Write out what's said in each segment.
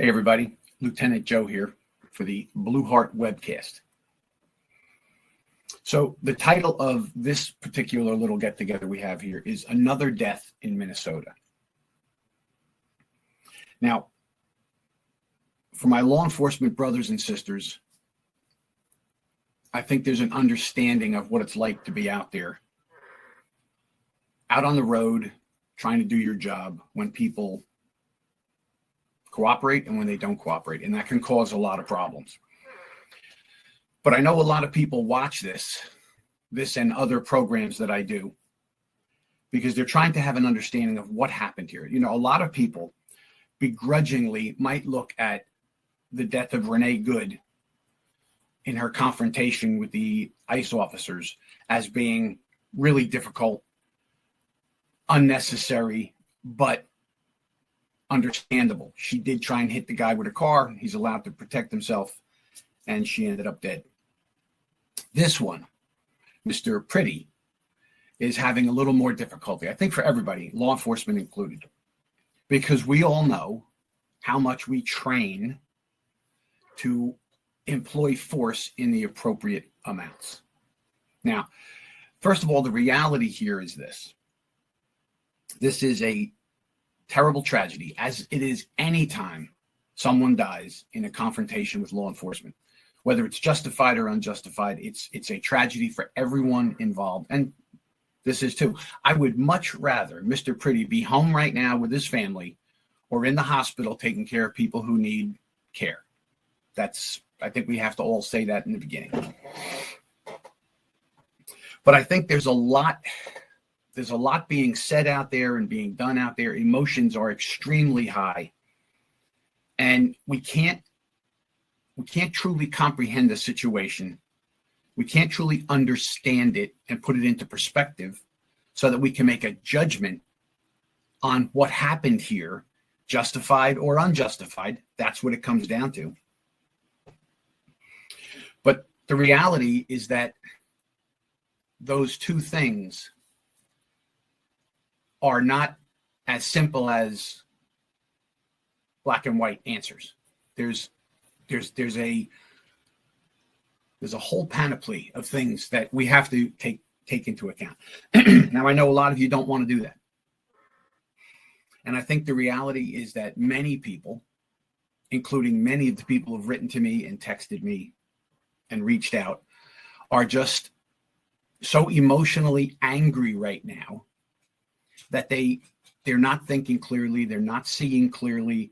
Hey everybody, Lieutenant Joe here for the Blue Heart webcast. So the title of this particular little get-together we have here is Another Death in Minnesota. Now, for my law enforcement brothers and sisters, I think there's an understanding of what it's like to be out there, out on the road, trying to do your job when people cooperate and when they don't cooperate, and that can cause a lot of problems. But I know a lot of people watch this and other programs that I do because they're trying to have an understanding of what happened here. You know, a lot of people begrudgingly might look at the death of Renee Good in her confrontation with the ICE officers as being really difficult, unnecessary, but understandable. She did try and hit the guy with a car. He's allowed to protect himself, and she ended up dead. This one, Mr. Pretti, is having a little more difficulty, I think, for everybody, law enforcement included, because we all know how much we train to employ force in the appropriate amounts. Now, first of all, the reality here is this. This is a terrible tragedy, as it is any time someone dies in a confrontation with law enforcement, whether it's justified or unjustified. It's a tragedy for everyone involved, and this is too. I would much rather Mr. Pretti be home right now with his family or in the hospital taking care of people who need care. I think we have to all say that in the beginning. But I think there's a lot being said out there and being done out there. Emotions are extremely high. And we can't truly comprehend the situation. We can't truly understand it and put it into perspective so that we can make a judgment on what happened here, justified or unjustified. That's what it comes down to. But the reality is that those two things are not as simple as black and white answers. There's a whole panoply of things that we have to take into account. Now, I know a lot of you don't want to do that. And I think the reality is that many people, including many of the people who've written to me and texted me and reached out, are just so emotionally angry right now that they're not thinking clearly, they're not seeing clearly,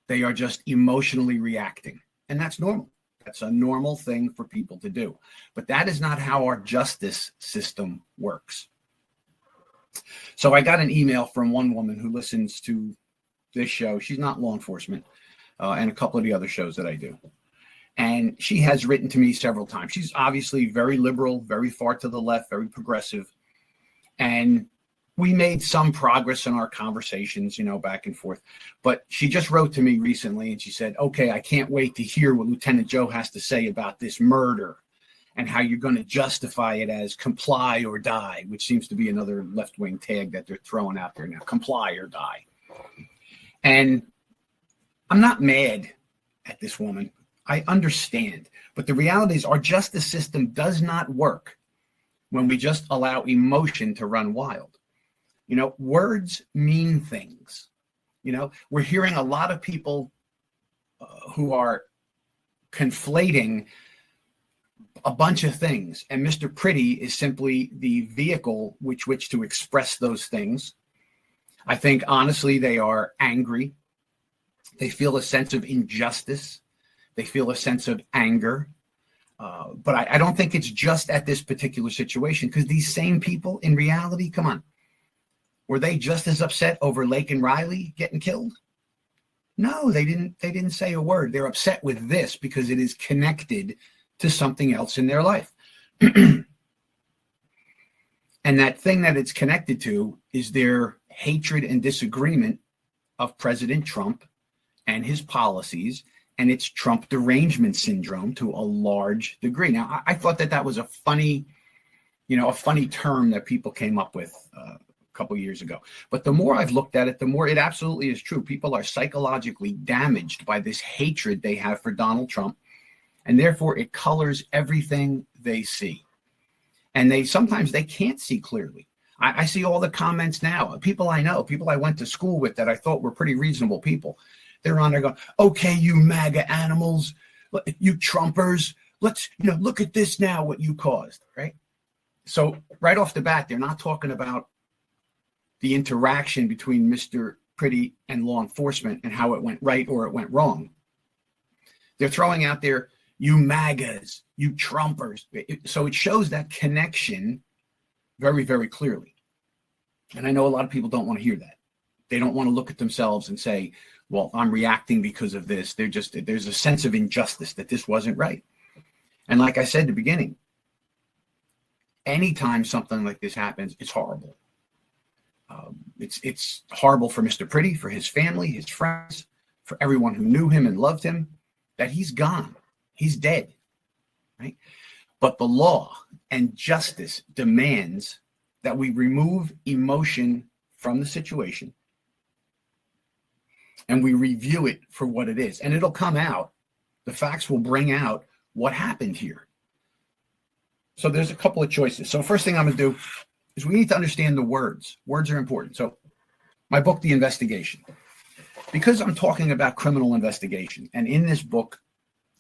they are just emotionally reacting. And that's normal. That's a normal thing for people to do. But that is not how our justice system works. So I got an email from one woman who listens to this show. She's not law enforcement, and a couple of the other shows that I do. And she has written to me several times. She's obviously very liberal, very far to the left, very progressive. And we made some progress in our conversations, back and forth. But she just wrote to me recently and she said, okay, I can't wait to hear what Lieutenant Joe has to say about this murder and how you're going to justify it as comply or die, which seems to be another left-wing tag that they're throwing out there now, comply or die. And I'm not mad at this woman. I understand. But the reality is our justice system does not work when we just allow emotion to run wild. Words mean things. We're hearing a lot of people who are conflating a bunch of things. And Mr. Pretti is simply the vehicle which to express those things. I think, honestly, they are angry. They feel a sense of injustice. They feel a sense of anger. But I don't think it's just at this particular situation, because these same people, in reality, come on, were they just as upset over Lake and Riley getting killed? No, they didn't say a word. They're upset with this because it is connected to something else in their life. And that thing that it's connected to is their hatred and disagreement of President Trump and his policies, and it's Trump derangement syndrome to a large degree. Now, I thought that was a funny term that people came up with a couple years ago. But the more I've looked at it, the more it absolutely is true. People are psychologically damaged by this hatred they have for Donald Trump, and therefore it colors everything they see. And sometimes they can't see clearly. I see all the comments now. People I know, people I went to school with that I thought were pretty reasonable people. They're on there going, okay, you MAGA animals, you Trumpers, let's, look at this now, what you caused, right? So right off the bat, they're not talking about the interaction between Mr. Pretti and law enforcement and how it went right or it went wrong. They're throwing out there, you MAGAs, you Trumpers. So it shows that connection very, very clearly. And I know a lot of people don't want to hear that. They don't want to look at themselves and say, well, I'm reacting because of this. There's a sense of injustice that this wasn't right. And like I said at the beginning, anytime something like this happens, it's horrible. It's horrible for Mr. Pretti, for his family, his friends, for everyone who knew him and loved him, that he's gone. He's dead, right? But the law and justice demands that we remove emotion from the situation and we review it for what it is. And it'll come out. The facts will bring out what happened here. So there's a couple of choices. So first thing I'm going to do is we need to understand the words. Words are important. So my book, The Investigation, because I'm talking about criminal investigation, and in this book,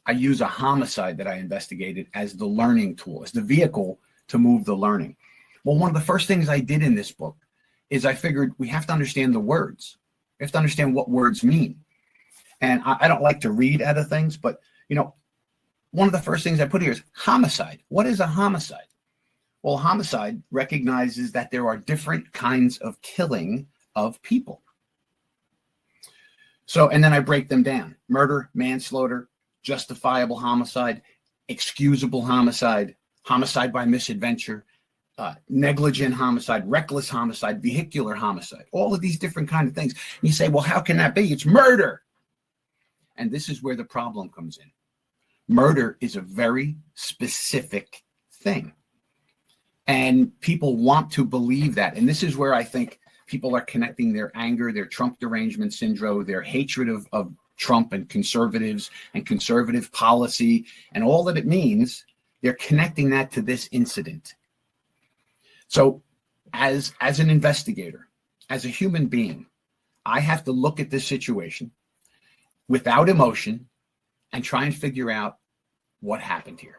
I use a homicide that I investigated as the learning tool, as the vehicle to move the learning. Well, one of the first things I did in this book is I figured we have to understand the words. We have to understand what words mean. And I don't like to read out of things, but, one of the first things I put here is homicide. What is a homicide? Well, homicide recognizes that there are different kinds of killing of people. So, and then I break them down: murder, manslaughter, justifiable homicide, excusable homicide, homicide by misadventure, negligent homicide, reckless homicide, vehicular homicide, all of these different kind of things. And you say, well, how can that be? It's murder. And this is where the problem comes in. Murder is a very specific thing. And people want to believe that. And this is where I think people are connecting their anger, their Trump derangement syndrome, their hatred of Trump and conservatives and conservative policy and all that it means. They're connecting that to this incident. So as an investigator, as a human being, I have to look at this situation without emotion and try and figure out what happened here.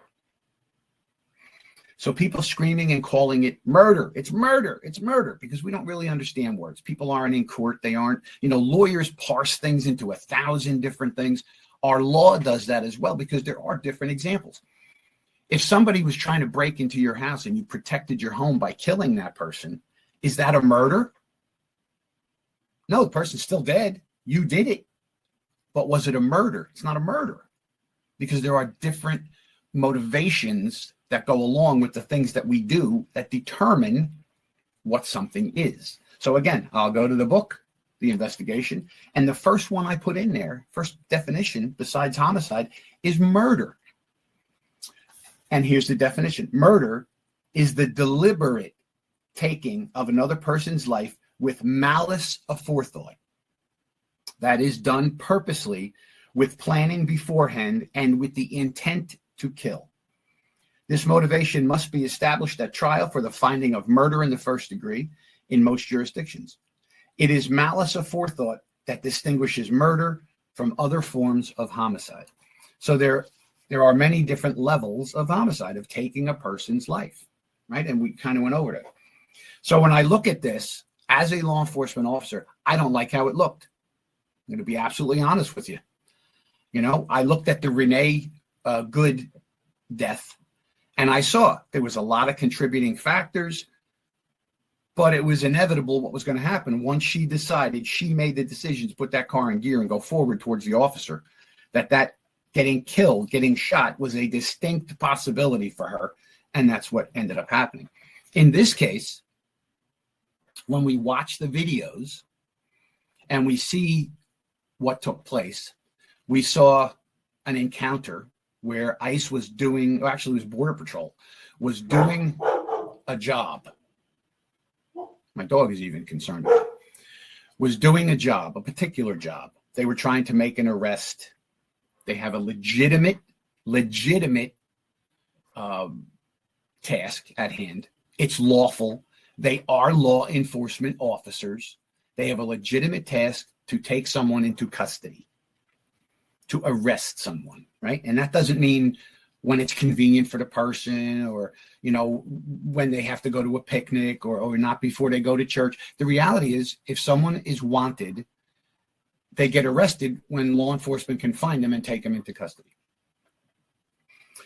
So people screaming and calling it murder. It's murder. It's murder, because we don't really understand words. People aren't in court. They aren't, lawyers parse things into 1,000 different things. Our law does that as well, because there are different examples. If somebody was trying to break into your house and you protected your home by killing that person, is that a murder? No, the person's still dead. You did it. But was it a murder? It's not a murder, because there are different motivations that go along with the things that we do that determine what something is. So again, I'll go to the book, The Investigation, and the first one I put in there, first definition besides homicide, is murder. And here's the definition. Murder is the deliberate taking of another person's life with malice aforethought. That is done purposely, with planning beforehand and with the intent to kill. This motivation must be established at trial for the finding of murder in the first degree in most jurisdictions. It is malice aforethought that distinguishes murder from other forms of homicide. So there are many different levels of homicide, of taking a person's life, right? And we kind of went over that. So when I look at this as a law enforcement officer, I don't like how it looked. I'm going to be absolutely honest with you. I looked at the Renee Good death, and I saw there was a lot of contributing factors, but it was inevitable what was going to happen once she decided, she made the decision to put that car in gear and go forward towards the officer, that getting killed, getting shot was a distinct possibility for her, and that's what ended up happening. In this case, when we watch the videos and we see what took place, we saw an encounter where ICE was doing, actually it was Border Patrol, was doing a job, my dog is even concerned about, was doing a job, a particular job. They were trying to make an arrest. They have a legitimate task at hand. It's lawful. They are law enforcement officers. They have a legitimate task to take someone into custody, to arrest someone, right? And that doesn't mean when it's convenient for the person, or, you know, when they have to go to a picnic, or not before they go to church. The reality is, if someone is wanted, they get arrested when law enforcement can find them and take them into custody.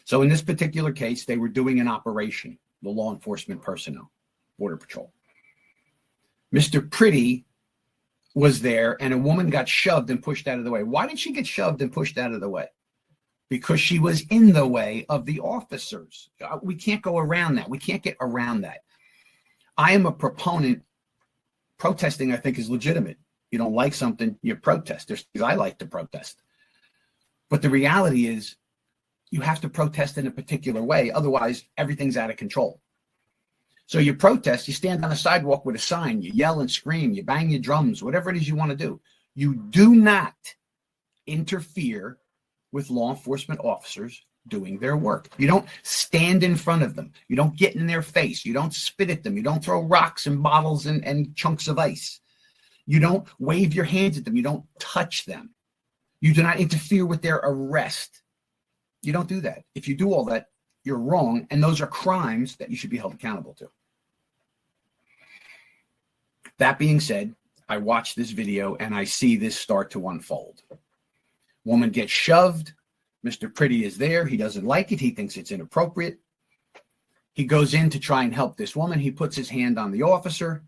So in this particular case, they were doing an operation, the law enforcement personnel, Border Patrol. Mr. Pretti was there, and a woman got shoved and pushed out of the way. Why did she get shoved and pushed out of the way? Because she was in the way of the officers. We can't go around that. We can't get around that. I am a proponent. Protesting, I think, is legitimate. You don't like something, you protest. There's things I like to protest. But the reality is, you have to protest in a particular way. Otherwise, everything's out of control. So you protest, you stand on the sidewalk with a sign, you yell and scream, you bang your drums, whatever it is you want to do. You do not interfere with law enforcement officers doing their work. You don't stand in front of them. You don't get in their face. You don't spit at them. You don't throw rocks and bottles and chunks of ice. You don't wave your hands at them. You don't touch them. You do not interfere with their arrest. You don't do that. If you do all that, you're wrong, and those are crimes that you should be held accountable to. That being said, I watch this video and I see this start to unfold. Woman gets shoved. Mr. Pretti is there. He doesn't like it. He thinks it's inappropriate. He goes in to try and help this woman. He puts his hand on the officer.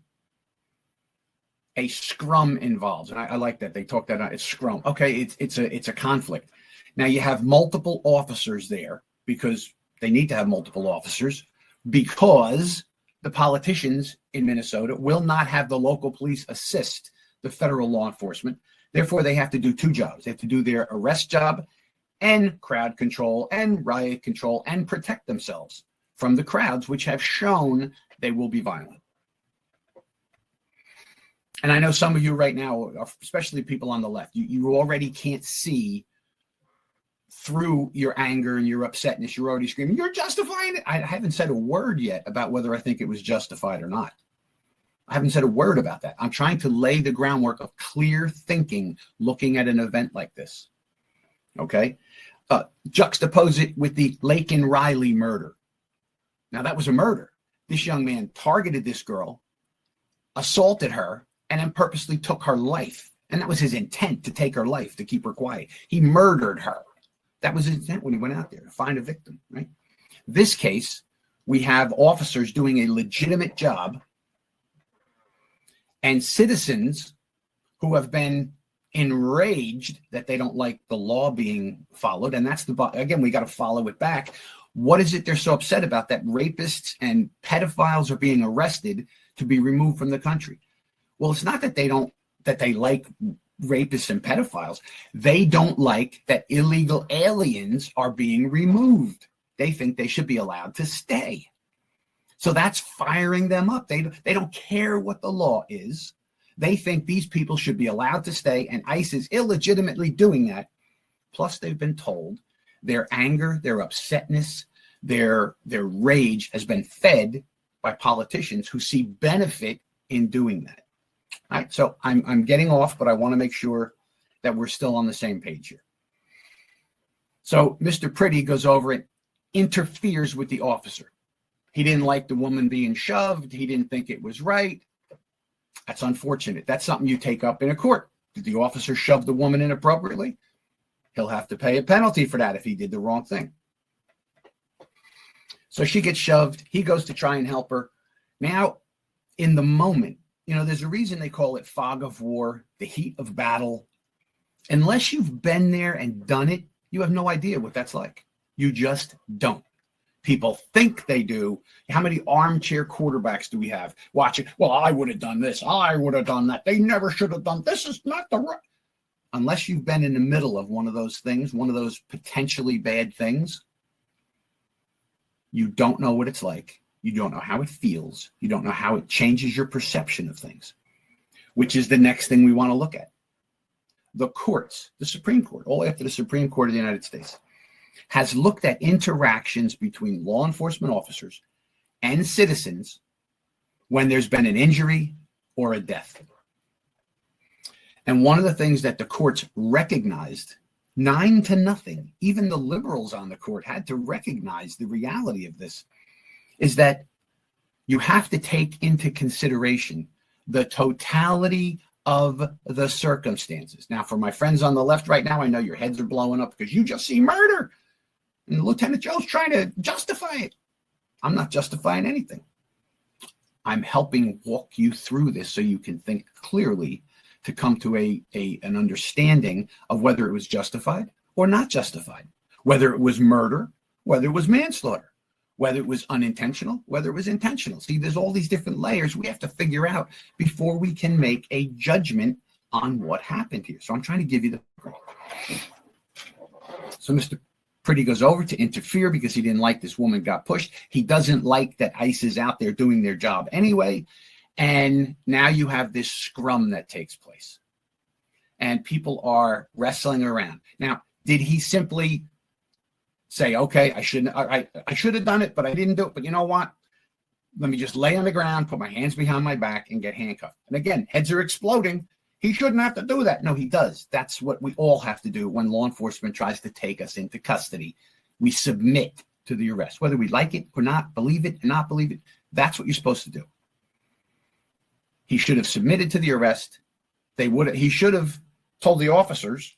A scrum involves, and I like that they talk that out. It's scrum. Okay, it's a conflict. Now you have multiple officers there because they need to have multiple officers, because the politicians in Minnesota will not have the local police assist the federal law enforcement. Therefore, they have to do two jobs. They have to do their arrest job and crowd control and riot control and protect themselves from the crowds, which have shown they will be violent. And I know some of you right now, especially people on the left, you already can't see through your anger and your upsetness. You're already screaming, you're justifying it. I haven't said a word yet about whether I think it was justified or not. I haven't said a word about that. I'm trying to lay the groundwork of clear thinking looking at an event like this. Okay? Juxtapose it with the Laken Riley murder. Now, that was a murder. This young man targeted this girl, assaulted her, and then purposely took her life. And that was his intent, to take her life, to keep her quiet. He murdered her. That was his intent when he went out there, to find a victim, right? This case, we have officers doing a legitimate job and citizens who have been enraged that they don't like the law being followed. And that's again, we got to follow it back. What is it they're so upset about, that rapists and pedophiles are being arrested to be removed from the country? Well, it's not that they like rapists and pedophiles. They don't like that illegal aliens are being removed. They think they should be allowed to stay. So that's firing them up. They don't care what the law is. They think these people should be allowed to stay, and ICE is illegitimately doing that. Plus, they've been told their anger, their upsetness, their rage has been fed by politicians who see benefit in doing that. All right, so I'm getting off, but I want to make sure that we're still on the same page here. So Mr. Pretti goes over and interferes with the officer. He didn't like the woman being shoved. He didn't think it was right. That's unfortunate. That's something you take up in a court. Did the officer shove the woman inappropriately? He'll have to pay a penalty for that if he did the wrong thing. So she gets shoved. He goes to try and help her. Now, in the moment, there's a reason they call it fog of war, the heat of battle. Unless you've been there and done it, you have no idea what that's like. You just don't. People think they do. How many armchair quarterbacks do we have watching? Well, I would have done this. I would have done that. They never should have done this. Is not the right. Unless you've been in the middle of one of those things, one of those potentially bad things, you don't know what it's like. You don't know how it feels. You don't know how it changes your perception of things, which is the next thing we want to look at. The courts, the Supreme Court, all after the Supreme Court of the United States, has looked at interactions between law enforcement officers and citizens when there's been an injury or a death. And one of the things that the courts recognized, 9-0, even the liberals on the court had to recognize the reality of this, is that you have to take into consideration the totality of the circumstances. Now, for my friends on the left right now, I know your heads are blowing up because you just see murder. And Lieutenant Joe's trying to justify it. I'm not justifying anything. I'm helping walk you through this so you can think clearly to come to an understanding of whether it was justified or not justified, whether it was murder, whether it was manslaughter, whether it was unintentional, whether it was intentional. See, there's all these different layers we have to figure out before we can make a judgment on what happened here. So I'm trying to give you the... So Mr. Pretti goes over to interfere because he didn't like this woman got pushed. He doesn't like that ICE is out there doing their job anyway. And now you have this scrum that takes place. And people are wrestling around. Now, did he simply say, okay, I should have done it, but I didn't do it. But you know what? Let me just lay on the ground, put my hands behind my back, and get handcuffed. And again, heads are exploding. He shouldn't have to do that. No, he does. That's what we all have to do when law enforcement tries to take us into custody. We submit to the arrest, whether we like it or not, believe it or not believe it. That's what you're supposed to do. He should have submitted to the arrest. He should have told the officers,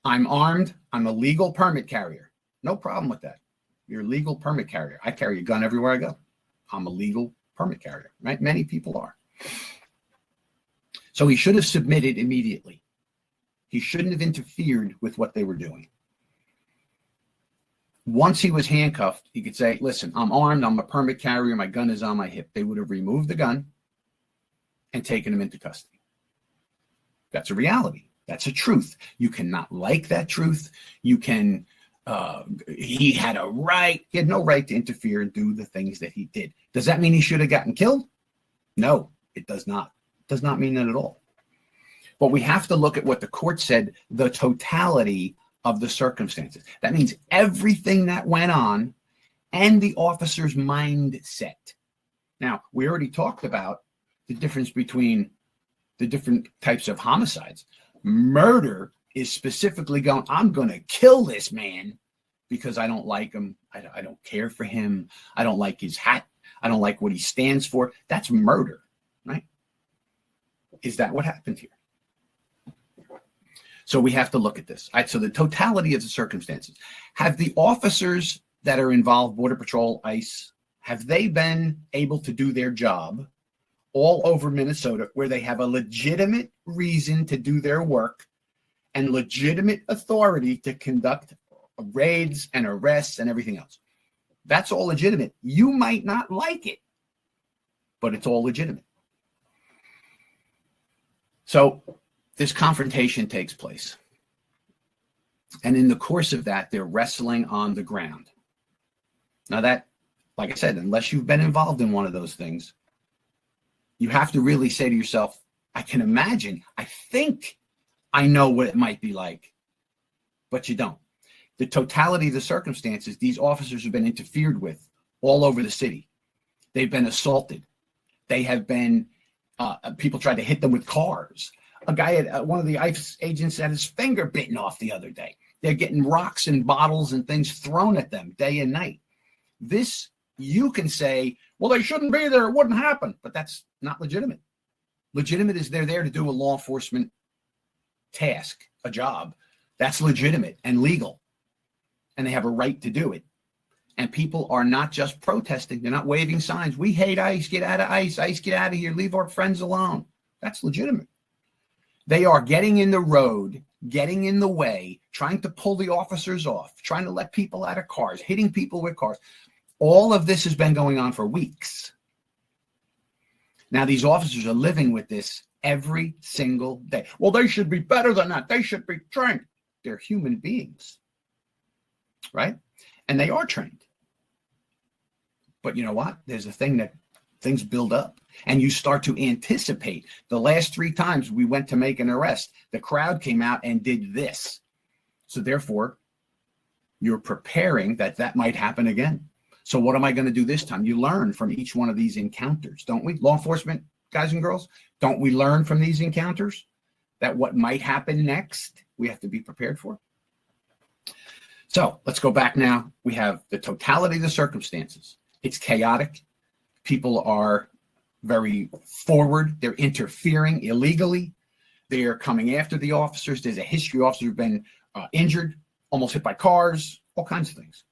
I'm armed. I'm a legal permit carrier. No problem with that. You're a legal permit carrier. I carry a gun everywhere I go. I'm a legal permit carrier, right? Many people are. So he should have submitted immediately. He shouldn't have interfered with what they were doing. Once he was handcuffed, he could say, listen, I'm armed. I'm a permit carrier. My gun is on my hip. They would have removed the gun and taken him into custody. That's a reality. That's a truth. You cannot like that truth. You can, he had no right to interfere and do the things that he did. Does that mean he should have gotten killed? No, it does not. It does not mean that at all. But we have to look at what the court said, the totality of the circumstances. That means everything that went on and the officer's mindset. Now, we already talked about the difference between the different types of homicides. Murder is specifically going, I'm going to kill this man because I don't like him. I don't care for him. I don't like his hat. I don't like what he stands for. That's murder, right? Is that what happened here? So we have to look at this. So the totality of the circumstances. Have the officers that are involved, Border Patrol, ICE, have they been able to do their job all over Minnesota where they have a legitimate reason to do their work and legitimate authority to conduct raids and arrests and everything else? That's all legitimate. You might not like it, but it's all legitimate. So this confrontation takes place. And in the course of that, they're wrestling on the ground. Now that, like I said, unless you've been involved in one of those things, you have to really say to yourself, I can imagine, I think I know what it might be like, but you don't. The totality of the circumstances, these officers have been interfered with all over the city. They've been assaulted. They have been, people tried to hit them with cars. A guy, one of the ICE agents had his finger bitten off the other day. They're getting rocks and bottles and things thrown at them day and night. This, you can say, well, they shouldn't be there. It wouldn't happen. But that's not legitimate. Legitimate is they're there to do a law enforcement task, a job. That's legitimate and legal. And they have a right to do it. And people are not just protesting. They're not waving signs. We hate ICE. Get out of ICE. ICE, get out of here. Leave our friends alone. That's legitimate. They are getting in the road, getting in the way, trying to pull the officers off, trying to let people out of cars, hitting people with cars. All of this has been going on for weeks. Now, these officers are living with this every single day. Well, they should be better than that. They should be trained. They're human beings, right? And they are trained. But you know what? There's a thing that things build up and you start to anticipate. The last 3 times we went to make an arrest, the crowd came out and did this. So therefore, you're preparing that might happen again. So what am I going to do this time? You learn from each one of these encounters, don't we? Law enforcement, guys and girls, don't we learn from these encounters that what might happen next, we have to be prepared for? So let's go back now. We have the totality of the circumstances. It's chaotic. People are very forward. They're interfering illegally. They're coming after the officers. There's a history of officers who've been injured, almost hit by cars, all kinds of things.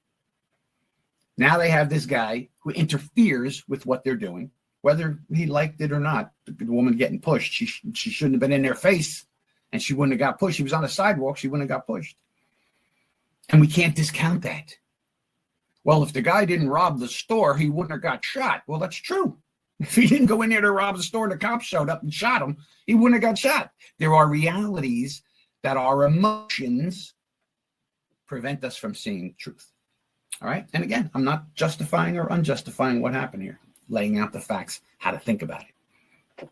Now they have this guy who interferes with what they're doing, whether he liked it or not. The woman getting pushed, she shouldn't have been in their face, and she wouldn't have got pushed. She was on the sidewalk, she wouldn't have got pushed. And we can't discount that. Well, if the guy didn't rob the store, he wouldn't have got shot. Well, that's true. If he didn't go in there to rob the store and the cops showed up and shot him, he wouldn't have got shot. There are realities that our emotions prevent us from seeing truth. All right. And again, I'm not justifying or unjustifying what happened here, laying out the facts, how to think about it.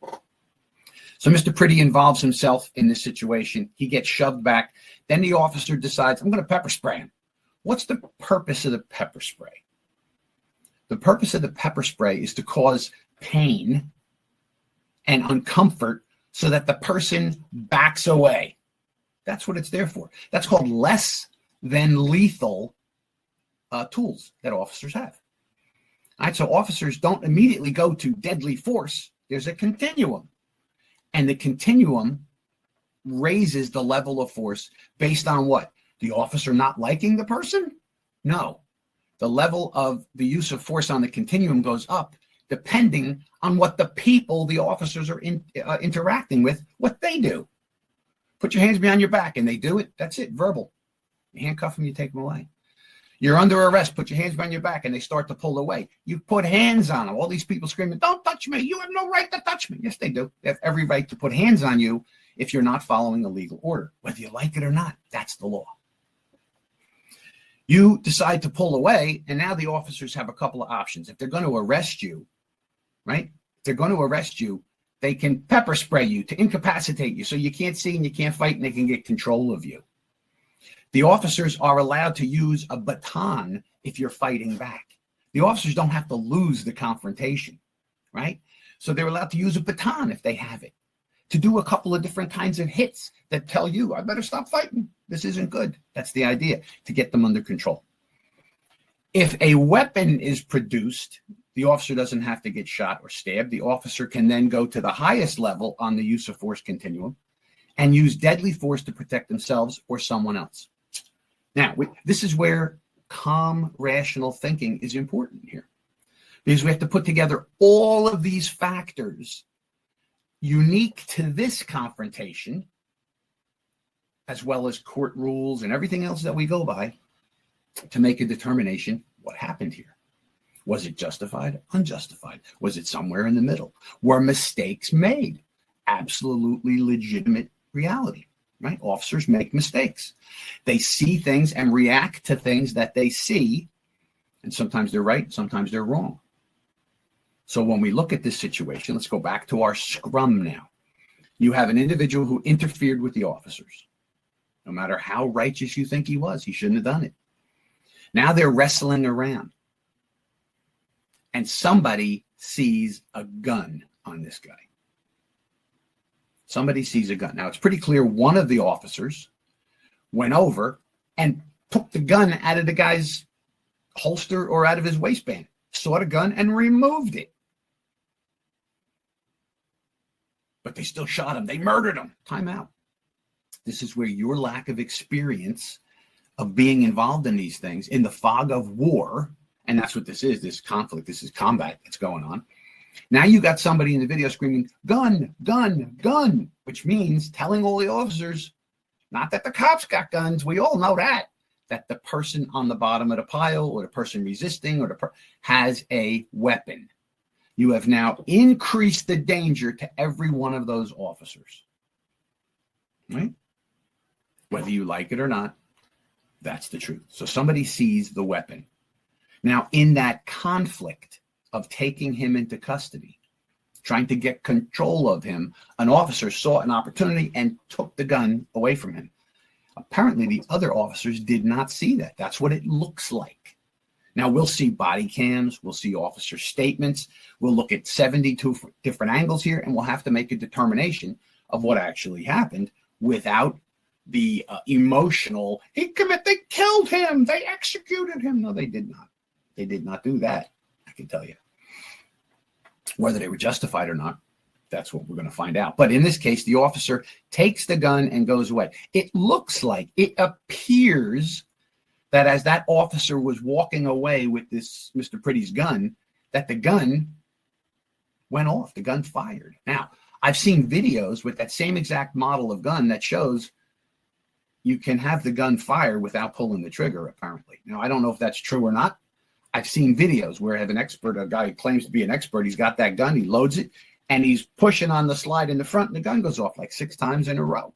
So Mr. Pretti involves himself in this situation. He gets shoved back. Then the officer decides, I'm going to pepper spray him. What's the purpose of the pepper spray? The purpose of the pepper spray is to cause pain and uncomfort so that the person backs away. That's what it's there for. That's called less than lethal tools that officers have. All right, so officers don't immediately go to deadly force. There's a continuum. And the continuum raises the level of force based on what? The officer not liking the person? No. The level of the use of force on the continuum goes up depending on what the people the officers are interacting with, what they do. Put your hands behind your back, and they do it. That's it, verbal. You handcuff them, you take them away. You're under arrest, put your hands behind your back, and they start to pull away. You put hands on them. All these people screaming, don't touch me. You have no right to touch me. Yes, they do. They have every right to put hands on you if you're not following a legal order. Whether you like it or not, that's the law. You decide to pull away, and now the officers have a couple of options. If they're going to arrest you, right? If they're going to arrest you, they can pepper spray you to incapacitate you so you can't see and you can't fight, and they can get control of you. The officers are allowed to use a baton if you're fighting back. The officers don't have to lose the confrontation, right? So they're allowed to use a baton if they have it, to do a couple of different kinds of hits that tell you, I better stop fighting. This isn't good. That's the idea, to get them under control. If a weapon is produced, the officer doesn't have to get shot or stabbed. The officer can then go to the highest level on the use of force continuum and use deadly force to protect themselves or someone else. Now, this is where calm, rational thinking is important here, because we have to put together all of these factors unique to this confrontation, as well as court rules and everything else that we go by, to make a determination what happened here. Was it justified, unjustified? Was it somewhere in the middle? Were mistakes made? Absolutely legitimate reality. Right? Officers make mistakes. They see things and react to things that they see, and sometimes they're right, sometimes they're wrong. So when we look at this situation, let's go back to our scrum now. You have an individual who interfered with the officers. No matter how righteous you think he was, he shouldn't have done it. Now they're wrestling around, and somebody sees a gun on this guy. Somebody sees a gun. Now, it's pretty clear one of the officers went over and took the gun out of the guy's holster or out of his waistband, saw the gun and removed it. But they still shot him. They murdered him. Time out. This is where your lack of experience of being involved in these things, in the fog of war, and that's what this is, this conflict, this is combat that's going on. Now you got somebody in the video screaming, gun, gun, gun, which means telling all the officers, not that the cops got guns, we all know that the person on the bottom of the pile or the person resisting or has a weapon. You have now increased the danger to every one of those officers. Right? Whether you like it or not, that's the truth. So somebody sees the weapon. Now, in that conflict of taking him into custody, trying to get control of him, an officer saw an opportunity and took the gun away from him. Apparently, the other officers did not see that. That's what it looks like. Now, we'll see body cams, we'll see officer statements, we'll look at 72 different angles here, and we'll have to make a determination of what actually happened without the emotional, they killed him, they executed him. No, they did not. They did not do that, I can tell you. Whether they were justified or not, that's what we're going to find out. But in this case, the officer takes the gun and goes away. It looks like, it appears that as that officer was walking away with this Mr. Pretty's gun, that the gun went off, the gun fired. Now, I've seen videos with that same exact model of gun that shows you can have the gun fire without pulling the trigger, apparently. Now, I don't know if that's true or not. I've seen videos where I have an expert, a guy who claims to be an expert, he's got that gun, he loads it, and he's pushing on the slide in the front, and the gun goes off like 6 times in a row.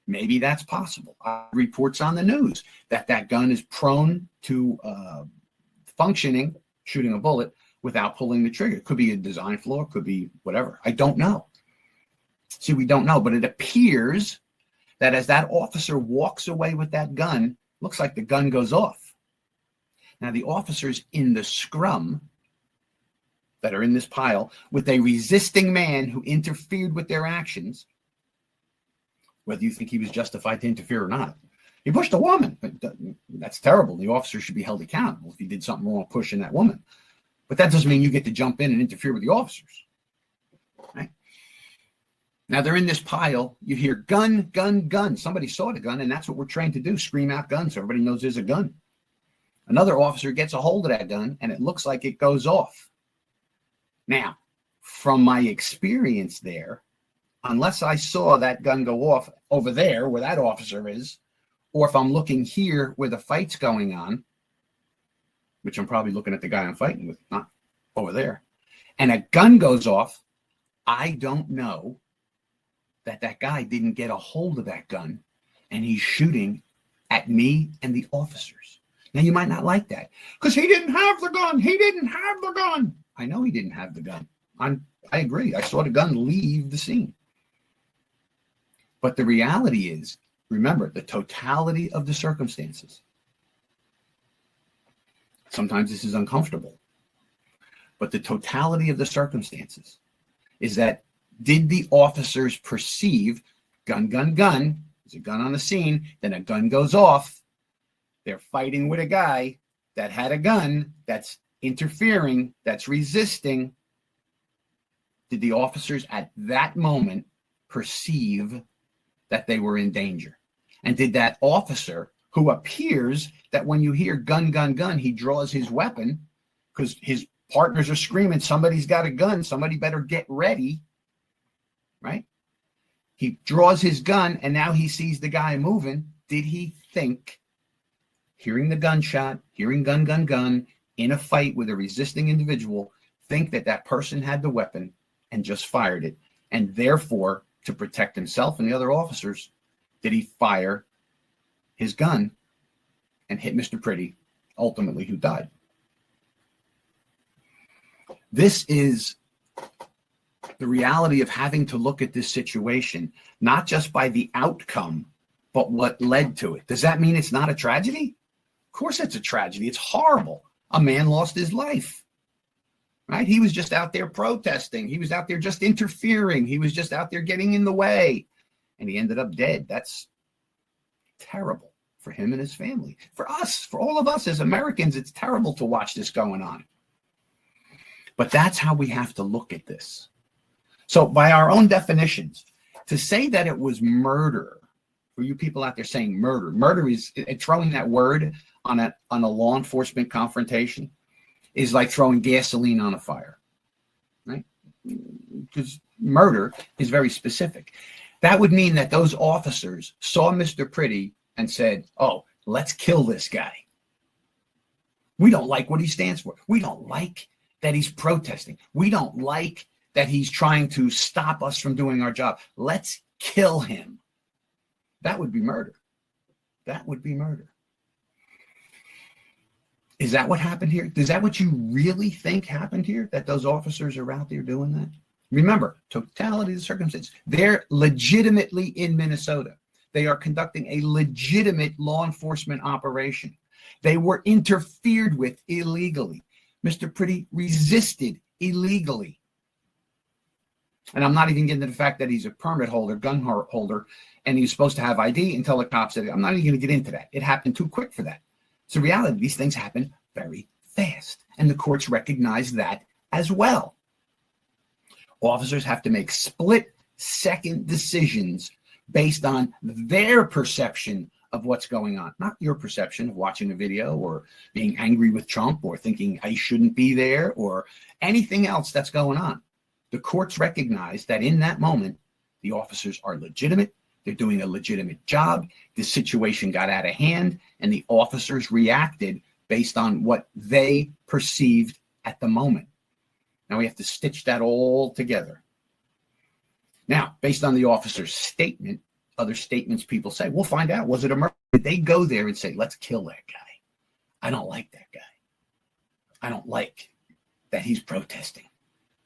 Maybe that's possible. Reports on the news that that gun is prone to functioning, shooting a bullet without pulling the trigger. It could be a design flaw, it could be whatever. I don't know. See, we don't know, but it appears that as that officer walks away with that gun, looks like the gun goes off. Now, the officers in the scrum that are in this pile with a resisting man who interfered with their actions, whether you think he was justified to interfere or not, he pushed a woman. That's terrible. The officer should be held accountable if he did something wrong pushing that woman. But that doesn't mean you get to jump in and interfere with the officers. Right? Now, they're in this pile. You hear gun, gun, gun. Somebody saw the gun, and that's what we're trained to do, scream out gun so everybody knows there's a gun. Another officer gets a hold of that gun, and it looks like it goes off. Now, from my experience there, unless I saw that gun go off over there where that officer is, or if I'm looking here where the fight's going on, which I'm probably looking at the guy I'm fighting with, not over there, and a gun goes off, I don't know that that guy didn't get a hold of that gun and he's shooting at me and the officers. Now, you might not like that because he didn't have the gun. He didn't have the gun. I know he didn't have the gun. I agree. I saw the gun leave the scene. But the reality is, remember, the totality of the circumstances. Sometimes this is uncomfortable. But the totality of the circumstances is that did the officers perceive gun, gun, gun? There's a gun on the scene. Then a gun goes off. They're fighting with a guy that had a gun, that's interfering, that's resisting. Did the officers at that moment perceive that they were in danger? And did that officer, who appears that when you hear gun, gun, gun, he draws his weapon because his partners are screaming, somebody's got a gun, somebody better get ready, right? He draws his gun and now he sees the guy moving. Did he think, hearing the gunshot, hearing gun, gun, gun, in a fight with a resisting individual, think that that person had the weapon and just fired it? And therefore, to protect himself and the other officers, did he fire his gun and hit Mr. Pretty, ultimately, who died? This is the reality of having to look at this situation, not just by the outcome, but what led to it. Does that mean it's not a tragedy? Of course it's a tragedy. It's horrible. A man lost his life, right? He was just out there protesting. He was out there just interfering. He was just out there getting in the way, and he ended up dead. That's terrible for him and his family. For us, for all of us as Americans, it's terrible to watch this going on. But that's how we have to look at this. So by our own definitions, to say that it was murder, for you people out there saying murder is throwing that word on a law enforcement confrontation is like throwing gasoline on a fire, right? Because murder is very specific. That would mean that those officers saw Mr. Pretty and said, oh, let's kill this guy. We don't like what he stands for. We don't like that he's protesting. We don't like that he's trying to stop us from doing our job. Let's kill him. That would be murder. That would be murder. Is that what happened here? Is that what you really think happened here? That those officers are out there doing that? Remember, totality of the circumstances. They're legitimately in Minnesota. They are conducting a legitimate law enforcement operation. They were interfered with illegally. Mr. Pretti resisted illegally. And I'm not even getting to the fact that he's a permit holder, gun holder, and he's supposed to have ID until the cops said, I'm not even going to get into that. It happened too quick for that. So reality, these things happen very fast. And the courts recognize that as well. Officers have to make split-second decisions based on their perception of what's going on, not your perception of watching a video or being angry with Trump or thinking I shouldn't be there or anything else that's going on. The courts recognize that in that moment, the officers are legitimate. They're doing a legitimate job. The situation got out of hand, and the officers reacted based on what they perceived at the moment. Now we have to stitch that all together. Now, based on the officer's statement, other statements people say, we'll find out. Was it a murder? Did they go there and say, let's kill that guy? I don't like that guy. I don't like that he's protesting.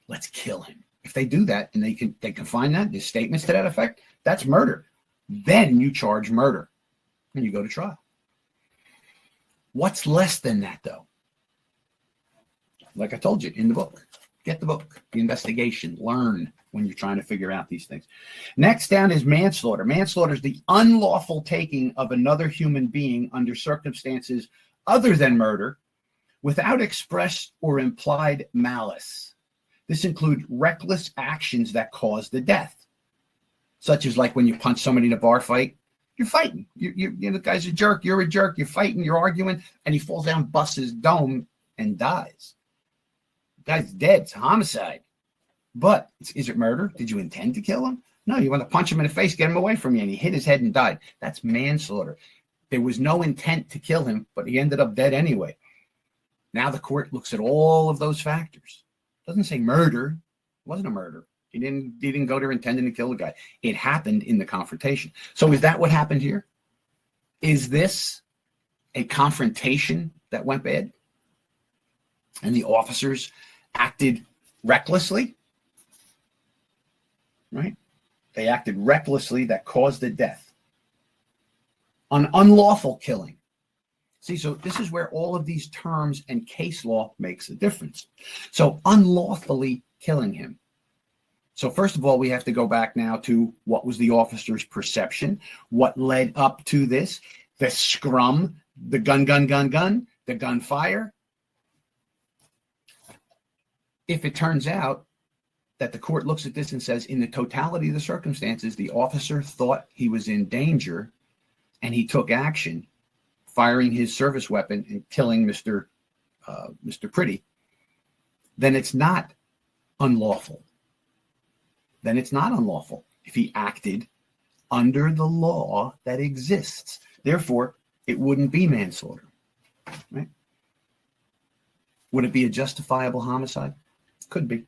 Let's kill him. If they do that and they can find that, there's statements to that effect, that's murder. Then you charge murder and you go to trial. What's less than that, though? Like I told you in the book, get the book, the investigation, learn when you're trying to figure out these things. Next down is manslaughter. Manslaughter is the unlawful taking of another human being under circumstances other than murder without express or implied malice. This includes reckless actions that cause the death, such as like when you punch somebody in a bar fight. You're fighting. You the guy's a jerk. You're a jerk. You're fighting. You're arguing, and he falls down, busts his dome, and dies. The guy's dead. It's a homicide. But is it murder? Did you intend to kill him? No, you want to punch him in the face, get him away from you, and he hit his head and died. That's manslaughter. There was no intent to kill him, but he ended up dead anyway. Now the court looks at all of those factors. It doesn't say murder. It wasn't a murder. He didn't go there intending to kill the guy. It happened in the confrontation. So is that what happened here? Is this a confrontation that went bad? And the officers acted recklessly? Right? They acted recklessly that caused the death. An unlawful killing. See, so this is where all of these terms and case law makes a difference. So unlawfully killing him. So first of all, we have to go back now to what was the officer's perception, what led up to this, the scrum, the gun, the gunfire. If it turns out that the court looks at this and says, in the totality of the circumstances, the officer thought he was in danger and he took action, firing his service weapon and killing Mr. Pretti, then it's not unlawful. Then it's not unlawful if he acted under the law that exists. Therefore, it wouldn't be manslaughter. Right? Would it be a justifiable homicide? Could be.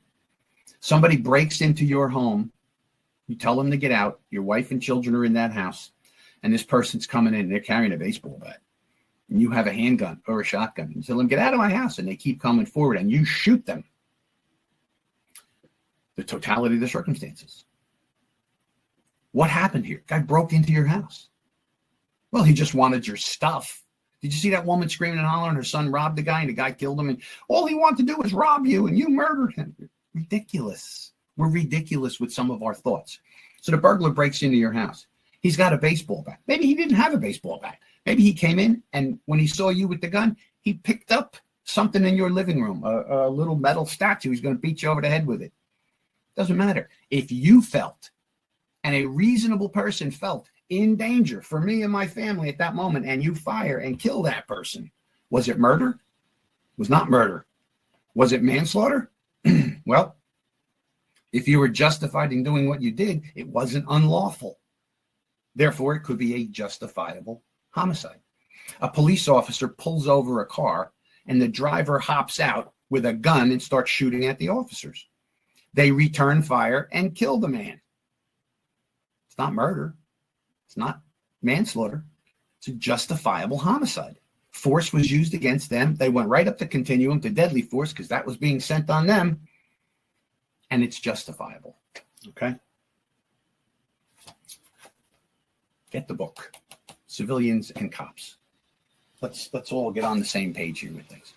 Somebody breaks into your home, you tell them to get out, your wife and children are in that house, and this person's coming in, they're carrying a baseball bat, and you have a handgun or a shotgun. You tell them, get out of my house, and they keep coming forward, and you shoot them. The totality of the circumstances. What happened here? Guy broke into your house. Well, he just wanted your stuff. Did you see that woman screaming and hollering? Her son robbed the guy, and the guy killed him, and all he wanted to do was rob you, and you murdered him. Ridiculous. We're ridiculous with some of our thoughts. So the burglar breaks into your house. He's got a baseball bat. Maybe he didn't have a baseball bat. Maybe he came in, and when he saw you with the gun, he picked up something in your living room, a little metal statue. He's going to beat you over the head with it. Doesn't matter. If you felt, and a reasonable person felt in danger for me and my family at that moment, and you fire and kill that person, was it murder? It was not murder. Was it manslaughter? Well, if you were justified in doing what you did, it wasn't unlawful. Therefore, it could be a justifiable homicide. A police officer pulls over a car, and the driver hops out with a gun and starts shooting at the officers. They return fire and kill the man. It's not murder. It's not manslaughter. It's a justifiable homicide. Force was used against them. They went right up the continuum to deadly force because that was being sent on them. And it's justifiable. Okay? Get the book. Civilians and Cops. Let's all get on the same page here with things.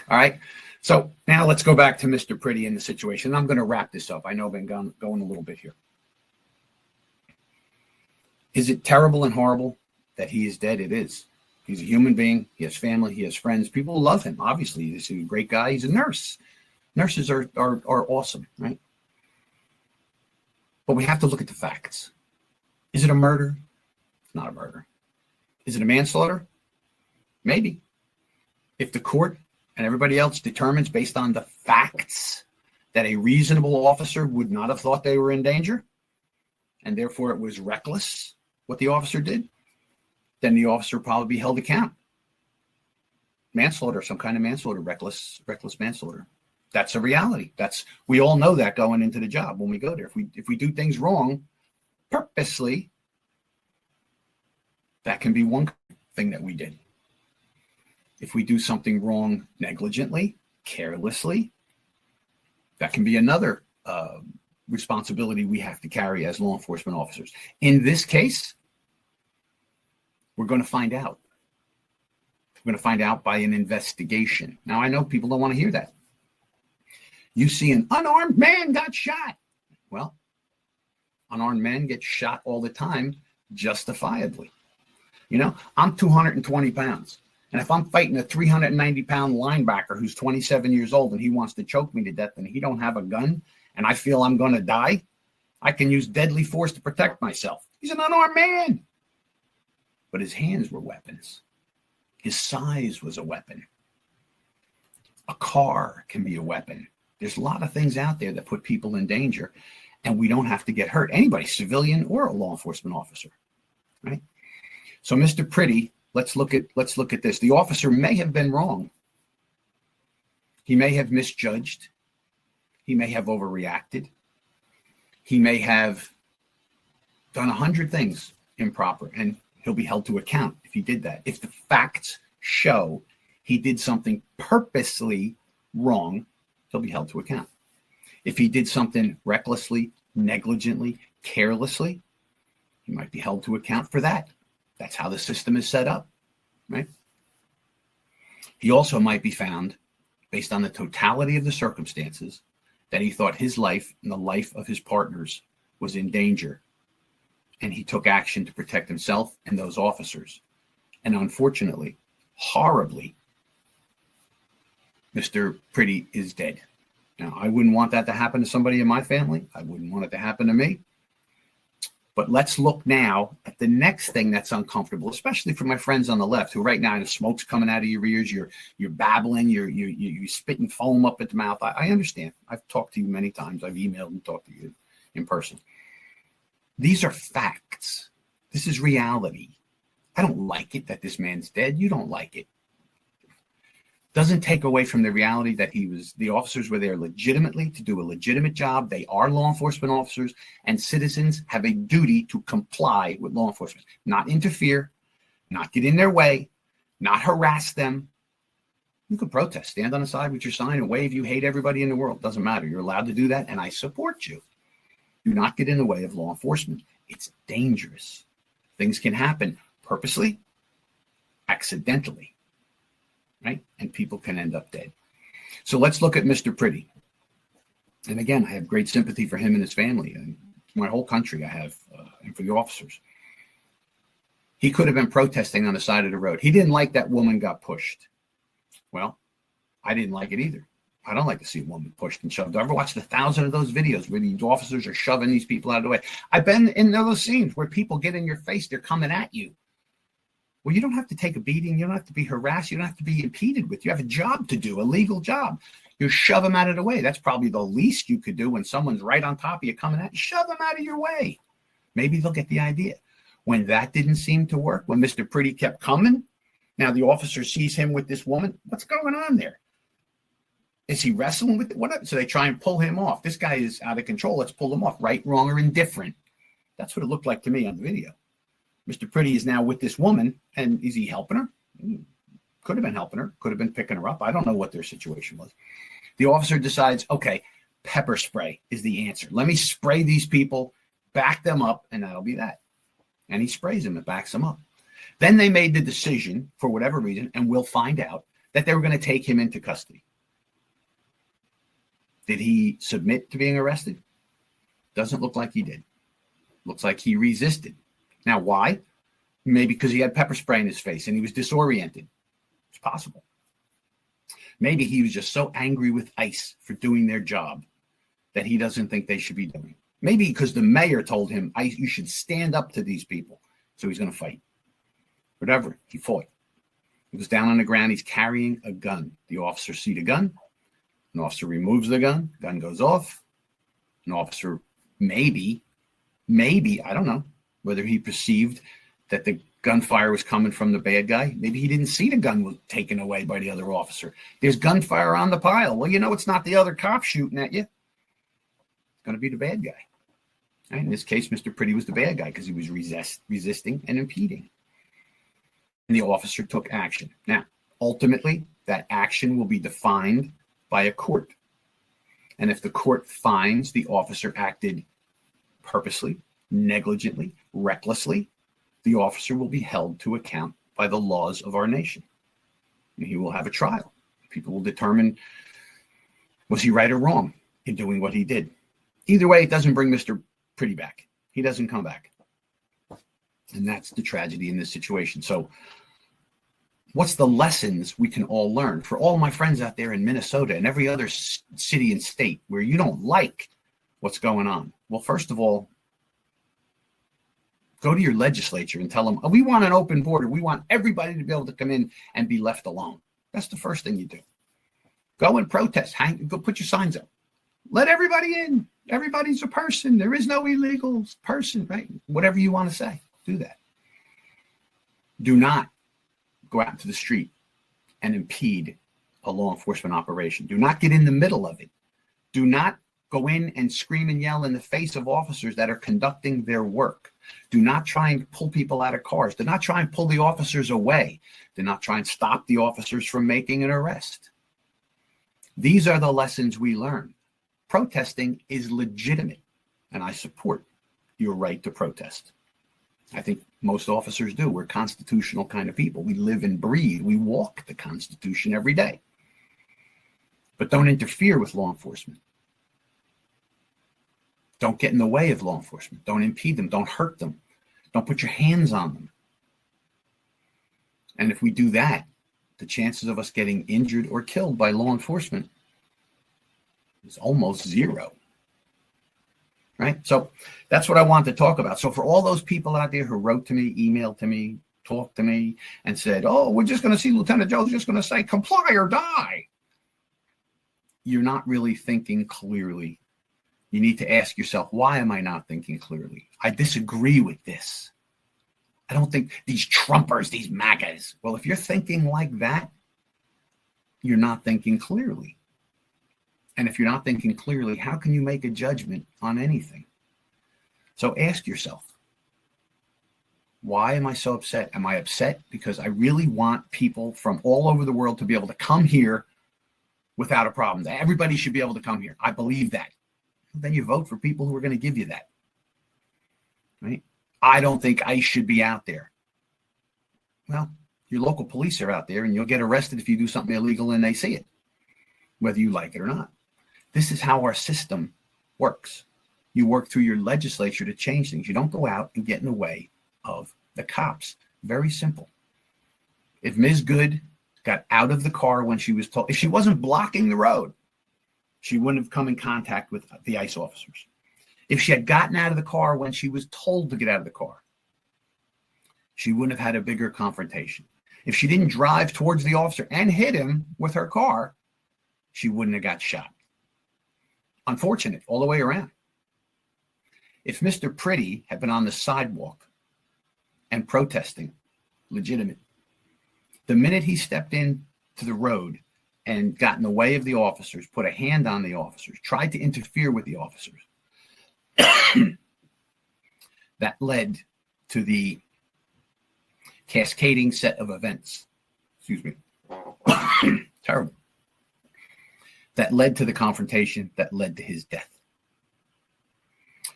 All right? So now let's go back to Mr. Pretti and the situation. I'm going to wrap this up. I know I've been going a little bit here. Is it terrible and horrible that he is dead? It is. He's a human being. He has family. He has friends. People love him. Obviously, he's a great guy. He's a nurse. Nurses are awesome, right? But we have to look at the facts. Is it a murder? It's not a murder. Is it a manslaughter? Maybe. If the court and everybody else determines based on the facts that a reasonable officer would not have thought they were in danger, and therefore it was reckless what the officer did, then the officer will probably be held account. Manslaughter, some kind of manslaughter, reckless manslaughter. That's a reality. We all know that going into the job when we go there. If we do things wrong purposely, that can be one thing that we did. If we do something wrong negligently, carelessly, that can be another responsibility we have to carry as law enforcement officers. In this case, we're going to find out. We're going to find out by an investigation. Now, I know people don't want to hear that. You see an unarmed man got shot. Well, unarmed men get shot all the time, justifiably. You know, I'm 220 pounds. And if I'm fighting a 390-pound linebacker who's 27 years old and he wants to choke me to death and he don't have a gun and I feel I'm going to die, I can use deadly force to protect myself. He's an unarmed man. But his hands were weapons. His size was a weapon. A car can be a weapon. There's a lot of things out there that put people in danger, and we don't have to get hurt. Anybody, civilian or a law enforcement officer, right? So, Mr. Pretti, let's look at this. The officer may have been wrong. He may have misjudged. He may have overreacted. He may have done 100 things improper, and he'll be held to account if he did that. If the facts show he did something purposely wrong, he'll be held to account. If he did something recklessly, negligently, carelessly, he might be held to account for that. That's how the system is set up, right? He also might be found, based on the totality of the circumstances, that he thought his life and the life of his partners was in danger, and he took action to protect himself and those officers. And unfortunately, horribly, Mr. Pretti is dead. Now, I wouldn't want that to happen to somebody in my family. I wouldn't want it to happen to me. But let's look now at the next thing that's uncomfortable, especially for my friends on the left, who right now the smoke's coming out of your ears, you're babbling, you're spitting foam up at the mouth. I understand. I've talked to you many times. I've emailed and talked to you in person. These are facts. This is reality. I don't like it that this man's dead. You don't like it. Doesn't take away from the reality that the officers were there legitimately to do a legitimate job. They are law enforcement officers, and citizens have a duty to comply with law enforcement, not interfere, not get in their way, not harass them. You can protest, stand on the side with your sign and wave, you hate everybody in the world. Doesn't matter. You're allowed to do that, and I support you. Do not get in the way of law enforcement. It's dangerous. Things can happen purposely, accidentally, right? And people can end up dead. So let's look at Mr. Pretti. And again, I have great sympathy for him and his family, and my whole country I have, and for the officers. He could have been protesting on the side of the road. He didn't like that woman got pushed. Well, I didn't like it either. I don't like to see a woman pushed and shoved. I've ever watched 1,000 of those videos where the officers are shoving these people out of the way. I've been in those scenes where people get in your face. They're coming at you. Well, you don't have to take a beating. You don't have to be harassed. You don't have to be impeded with. You have a job to do, a legal job. You shove them out of the way. That's probably the least you could do when someone's right on top of you coming at you. Shove them out of your way. Maybe they'll get the idea. When that didn't seem to work, when Mr. Pretti kept coming, now the officer sees him with this woman. What's going on there? Is he wrestling with it? What? So they try and pull him off. This guy is out of control. Let's pull him off. Right, wrong, or indifferent. That's what it looked like to me on the video. Mr. Pretti is now with this woman, and is he helping her? could have been helping her, could have been picking her up. I don't know what their situation was. The officer decides, okay, pepper spray is the answer. Let me spray these people, back them up, and that'll be that. And he sprays them and backs them up. Then they made the decision, for whatever reason, and we'll find out, that they were going to take him into custody. Did he submit to being arrested? Doesn't look like he did. Looks like he resisted. Now, why? Maybe because he had pepper spray in his face and he was disoriented. It's possible. Maybe he was just so angry with ICE for doing their job that he doesn't think they should be doing. Maybe because the mayor told him, you should stand up to these people. So he's going to fight. Whatever, he fought. He was down on the ground. He's carrying a gun. The officer sees the gun. An officer removes the gun. Gun goes off. An officer maybe, I don't know, whether he perceived that the gunfire was coming from the bad guy. Maybe he didn't see the gun was taken away by the other officer. There's gunfire on the pile. Well, it's not the other cop shooting at you. It's going to be the bad guy. Right? In this case, Mr. Pretti was the bad guy because he was resisting and impeding. And the officer took action. Now, ultimately, that action will be defined by a court. And if the court finds the officer acted purposely, negligently, recklessly, the officer will be held to account by the laws of our nation. And he will have a trial. People will determine, was he right or wrong in doing what he did? Either way, it doesn't bring Mr. Pretti back. He doesn't come back. And that's the tragedy in this situation. So what's the lessons we can all learn? For all my friends out there in Minnesota and every other city and state where you don't like what's going on. Well, first of all, go to your legislature and tell them, we want an open border. We want everybody to be able to come in and be left alone. That's the first thing you do. Go and protest. Go put your signs up. Let everybody in. Everybody's a person. There is no illegal person, right? Whatever you want to say, do that. Do not go out into the street and impede a law enforcement operation. Do not get in the middle of it. Do not go in and scream and yell in the face of officers that are conducting their work. Do not try and pull people out of cars. Do not try and pull the officers away. Do not try and stop the officers from making an arrest. These are the lessons we learn. Protesting is legitimate, and I support your right to protest. I think most officers do. We're constitutional kind of people. We live and breathe. We walk the Constitution every day. But don't interfere with law enforcement. Don't get in the way of law enforcement. Don't impede them. Don't hurt them. Don't put your hands on them. And if we do that, the chances of us getting injured or killed by law enforcement is almost zero. Right? So that's what I want to talk about. So for all those people out there who wrote to me, emailed to me, talked to me, and said, we're just going to see Lieutenant Joe's just going to say, comply or die. You're not really thinking clearly. You need to ask yourself, why am I not thinking clearly? I disagree with this. I don't think these Trumpers, these MAGAs. Well, if you're thinking like that, you're not thinking clearly. And if you're not thinking clearly, how can you make a judgment on anything? So ask yourself, why am I so upset? Am I upset because I really want people from all over the world to be able to come here without a problem? That everybody should be able to come here. I believe that. Then you vote for people who are going to give you that. Right? I don't think ICE should be out there. Well, your local police are out there and you'll get arrested if you do something illegal and they see it, whether you like it or not. This is how our system works. You work through your legislature to change things. You don't go out and get in the way of the cops. Very simple. If Ms. Good got out of the car when she was told, if she wasn't blocking the road, she wouldn't have come in contact with the ICE officers. If she had gotten out of the car when she was told to get out of the car, she wouldn't have had a bigger confrontation. If she didn't drive towards the officer and hit him with her car, she wouldn't have got shot. Unfortunate all the way around. If Mr. Pretti had been on the sidewalk and protesting, legitimate, the minute he stepped in to the road and got in the way of the officers, put a hand on the officers, tried to interfere with the officers, that led to the cascading set of events, Terrible. That led to the confrontation that led to his death.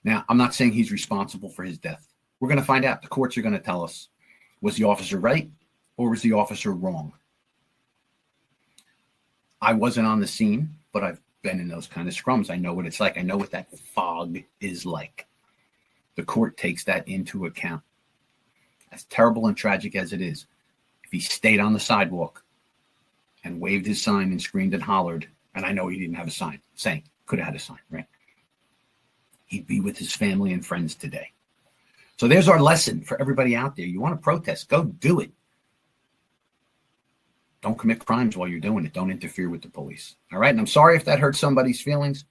Now, I'm not saying he's responsible for his death. We're going to find out. The courts are going to tell us, was the officer right or was the officer wrong? I wasn't on the scene, but I've been in those kind of scrums. I know what it's like. I know what that fog is like. The court takes that into account. As terrible and tragic as it is, if he stayed on the sidewalk and waved his sign and screamed and hollered, and I know he didn't have a sign saying, could have had a sign, right? He'd be with his family and friends today. So there's our lesson for everybody out there. You want to protest, go do it. Don't commit crimes while you're doing it. Don't interfere with the police. All right. And I'm sorry if that hurts somebody's feelings,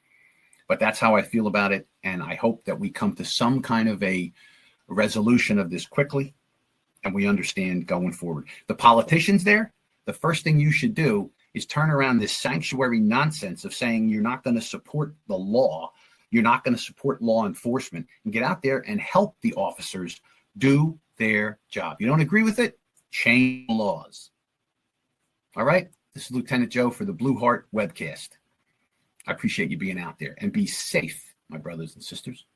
but that's how I feel about it. And I hope that we come to some kind of a resolution of this quickly and we understand going forward. The politicians there, the first thing you should do is turn around this sanctuary nonsense of saying you're not going to support the law. You're not going to support law enforcement, and get out there and help the officers do their job. You don't agree with it? Change the laws. All right. This is Lieutenant Joe for the Blue Heart webcast. I appreciate you being out there, and be safe, my brothers and sisters.